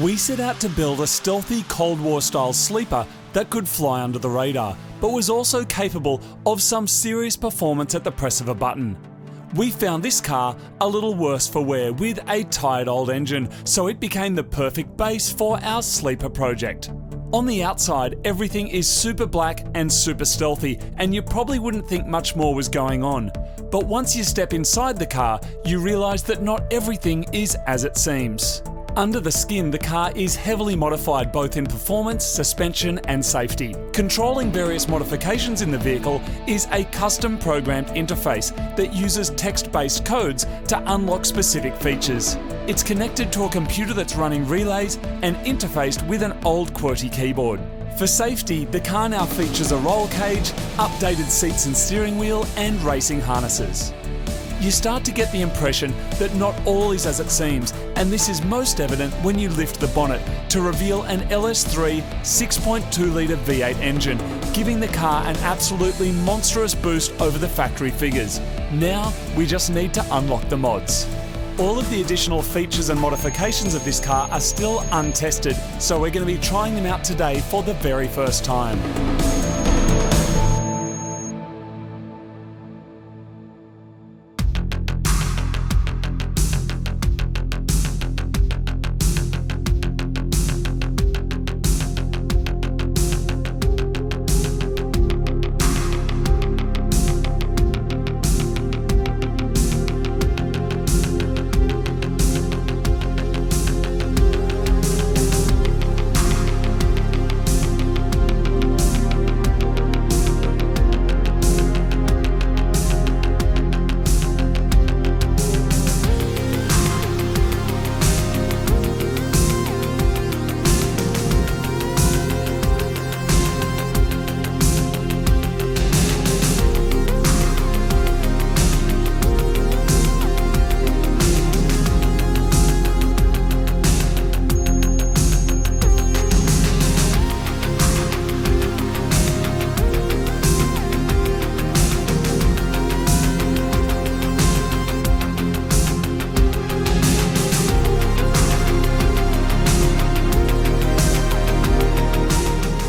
We set out to build a stealthy Cold War style sleeper that could fly under the radar, but was also capable of some serious performance at the press of a button. We found this car a little worse for wear with a tired old engine, so it became the perfect base for our sleeper project. On the outside, everything is super black and super stealthy, and you probably wouldn't think much more was going on. But once you step inside the car, you realise that not everything is as it seems. Under the skin, the car is heavily modified both in performance, suspension and safety. Controlling various modifications in the vehicle is a custom programmed interface that uses text-based codes to unlock specific features. It's connected to a computer that's running relays and interfaced with an old QWERTY keyboard. For safety, the car now features a roll cage, updated seats and steering wheel and racing harnesses. You start to get the impression that not all is as it seems, and this is most evident when you lift the bonnet to reveal an LS3 6.2 litre V8 engine, giving the car an absolutely monstrous boost over the factory figures. Now, we just need to unlock the mods. All of the additional features and modifications of this car are still untested, so we're going to be trying them out today for the very first time.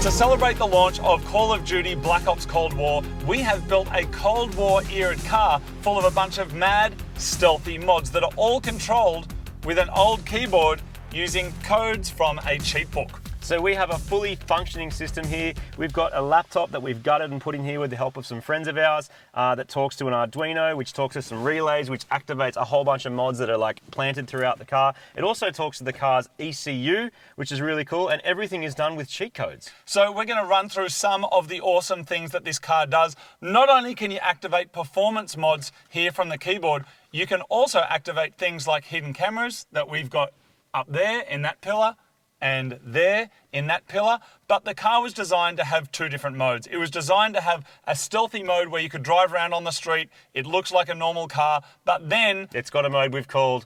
To celebrate the launch of Call of Duty Black Ops Cold War, we have built a Cold War era car full of a bunch of mad, stealthy mods that are all controlled with an old keyboard using codes from a cheat book. So we have a fully functioning system here. We've got a laptop that we've gutted and put in here with the help of some friends of ours that talks to an Arduino, which talks to some relays, which activates a whole bunch of mods that are like planted throughout the car. It also talks to the car's ECU, which is really cool, and everything is done with cheat codes. So we're going to run through some of the awesome things that this car does. Not only can you activate performance mods here from the keyboard, you can also activate things like hidden cameras that we've got up there in that pillar, and there in that pillar, but the car was designed to have two different modes. It was designed to have a stealthy mode where you could drive around on the street, it looks like a normal car, but then it's got a mode we've called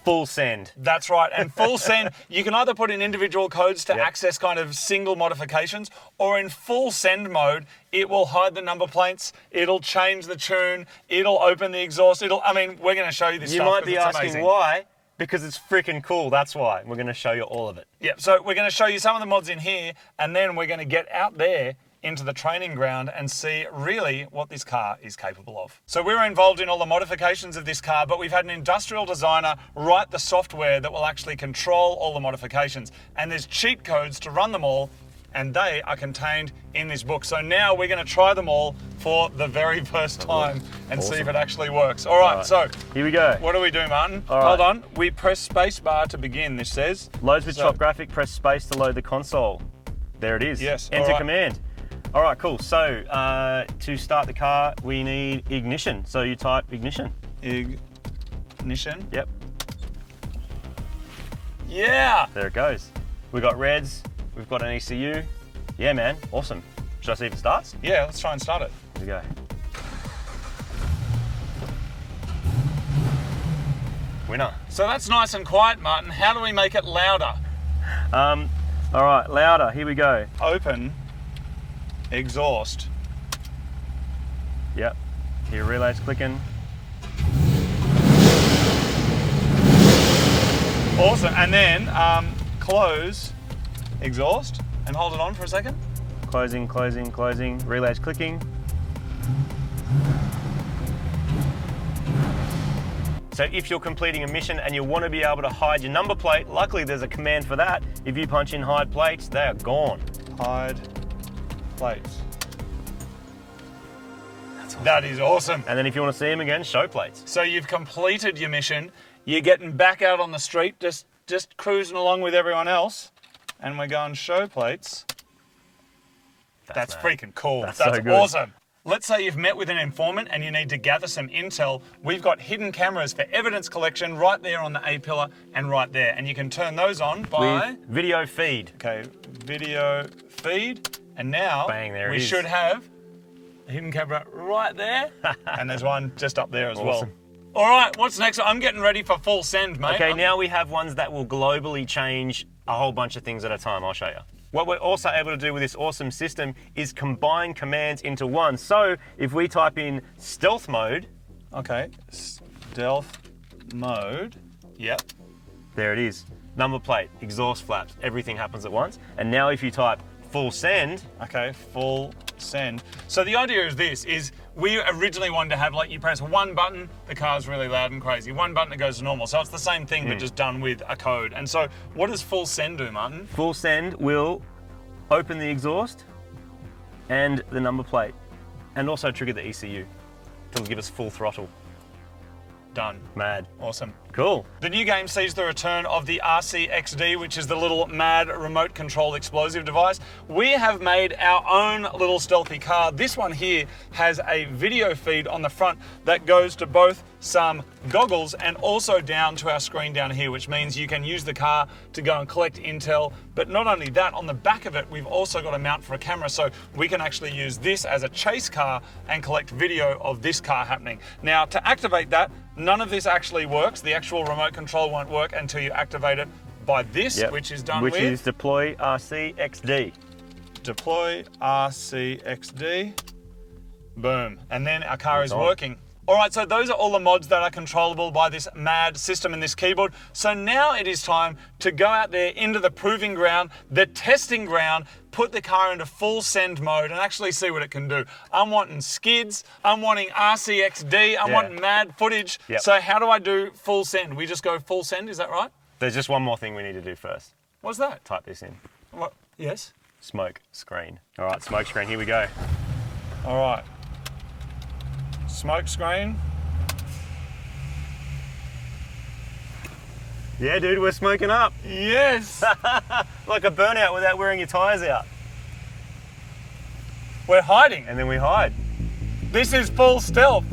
full send. That's right, and full send, you can either put in individual codes to access kind of single modifications, or in full send mode, it will hide the number plates, it'll change the tune, it'll open the exhaust, I mean, we're gonna show you this stuff. You might be asking amazing. why? Because it's freaking cool, that's why. We're going to show you all of it. Yeah, so we're going to show you some of the mods in here, and then we're going to get out there into the training ground and see really what this car is capable of. So we were involved in all the modifications of this car, but we've had an industrial designer write the software that will actually control all the modifications. And there's cheat codes to run them all, and they are contained in this book. So now we're going to try them all for the very first time and see if it actually works. All right, so here we go. What do we do, Martin? All right. Hold on. We press space bar to begin, this says. Loads with top graphic, press space to load the console. There it is. Yes. Enter command. All right, cool. So to start the car, we need ignition. So you type ignition. Ignition? Yep. Yeah. There it goes. We've got reds. We've got an ECU. Yeah, man, awesome. Should I see if it starts? Yeah, let's try and start it. Here we go. Winner. So that's nice and quiet, Martin. How do we make it louder? All right, louder, here we go. Open, exhaust. Yep, here relay's clicking. Awesome, and then close exhaust and hold it on for a second. Closing, closing, closing. Relays clicking. So if you're completing a mission and you want to be able to hide your number plate, luckily there's a command for that. If you punch in hide plates, they are gone. Hide plates. That's awesome. That is awesome. And then if you want to see them again, show plates. So you've completed your mission. You're getting back out on the street, just cruising along with everyone else, and we're going show plates. That's freaking cool. That's so good. Awesome. Let's say you've met with an informant and you need to gather some intel. We've got hidden cameras for evidence collection right there on the A-pillar and right there. And you can turn those on by... with video feed. Okay, video feed. And now bang, there we should have a hidden camera right there. And there's one just up there as well. All right, what's next? I'm getting ready for full send, mate. Okay, now we have ones that will globally change a whole bunch of things at a time. I'll show you. What we're also able to do with this awesome system is combine commands into one. So if we type in stealth mode. Okay, stealth mode. Yep. There it is. Number plate, exhaust flaps, everything happens at once. And now if you type full send. Okay, full send. So the idea is this, is we originally wanted to have, like, you press one button, the car's really loud and crazy. One button, it goes to normal. So it's the same thing, but just done with a code. And so what does full send do, Martin? Full send will open the exhaust and the number plate, and also trigger the ECU to give us full throttle. Done. Mad. Awesome. Cool. The new game sees the return of the RCXD, which is the little mad remote control explosive device. We have made our own little stealthy car. This one here has a video feed on the front that goes to both some goggles and also down to our screen down here, which means you can use the car to go and collect intel. But not only that, on the back of it, we've also got a mount for a camera, so we can actually use this as a chase car and collect video of this car happening. Now, to activate that, none of this actually works. The actual remote control won't work until you activate it by this, which is done with... which is deploy RCXD. Deploy RCXD. Boom. And then our car is working. All right, so those are all the mods that are controllable by this mad system and this keyboard. So now it is time to go out there into the proving ground, the testing ground, put the car into full send mode and actually see what it can do. I'm wanting skids, I'm wanting RCXD, I'm wanting mad footage. So how do I do full send? We just go full send, is that right? There's just one more thing we need to do first. What's that? Type this in. What? Yes? Smoke screen. All right, smoke screen, here we go. All right. Smoke screen. Yeah, dude, we're smoking up. Yes! Like a burnout without wearing your tyres out. We're hiding. And then we hide. This is full stealth.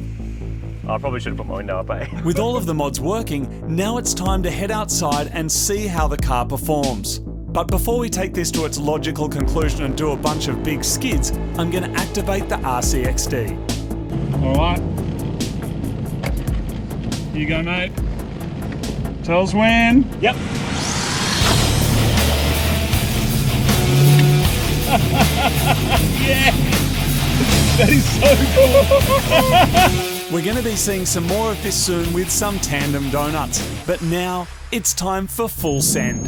I probably should have put my window up, eh? With all of the mods working, now it's time to head outside and see how the car performs. But before we take this to its logical conclusion and do a bunch of big skids, I'm going to activate the RCXD. All right. Here you go, mate. Tell us when. Yep. Yeah! That is so cool! We're going to be seeing some more of this soon with some tandem donuts. But now, it's time for full send.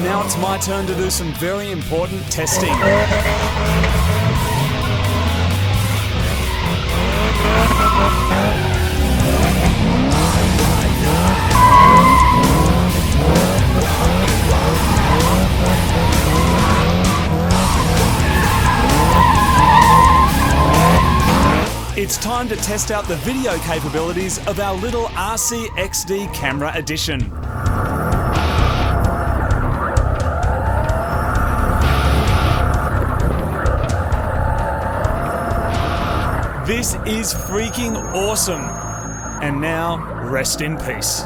Now it's my turn to do some very important testing. It's time to test out the video capabilities of our little RCXD camera edition. This is freaking awesome. And now, rest in peace.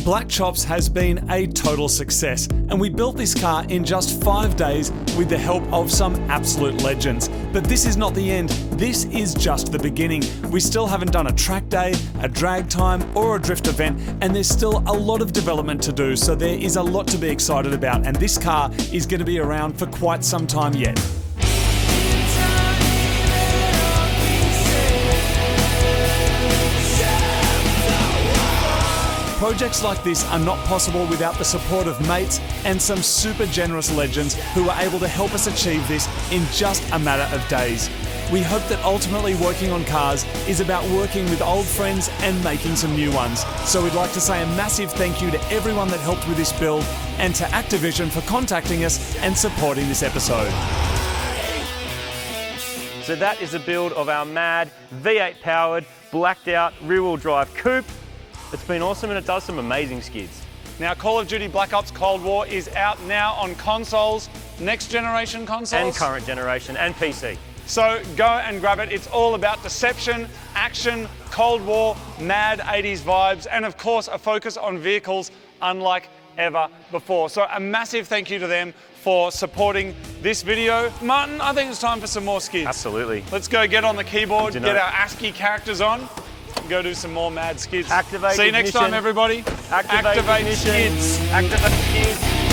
Black Chops has been a total success, and we built this car in just 5 days with the help of some absolute legends. But this is not the end, this is just the beginning. We still haven't done a track day, a drag time, or a drift event, and there's still a lot of development to do, so there is a lot to be excited about, and this car is going to be around for quite some time yet. Projects like this are not possible without the support of mates and some super generous legends who are able to help us achieve this in just a matter of days. We hope that ultimately working on cars is about working with old friends and making some new ones. So we'd like to say a massive thank you to everyone that helped with this build and to Activision for contacting us and supporting this episode. So that is a build of our mad V8 powered, blacked out rear-wheel drive coupe. It's been awesome and it does some amazing skids. Now, Call of Duty Black Ops Cold War is out now on consoles, next generation consoles. And current generation and PC. So go and grab it. It's all about deception, action, Cold War, mad 80s vibes, and of course a focus on vehicles unlike ever before. So a massive thank you to them for supporting this video. Martin, I think it's time for some more skids. Absolutely. Let's go get on the keyboard, get our ASCII characters on, go do some more mad skids. Activate See you next ignition. time, everybody. Activate skids. Activate skids.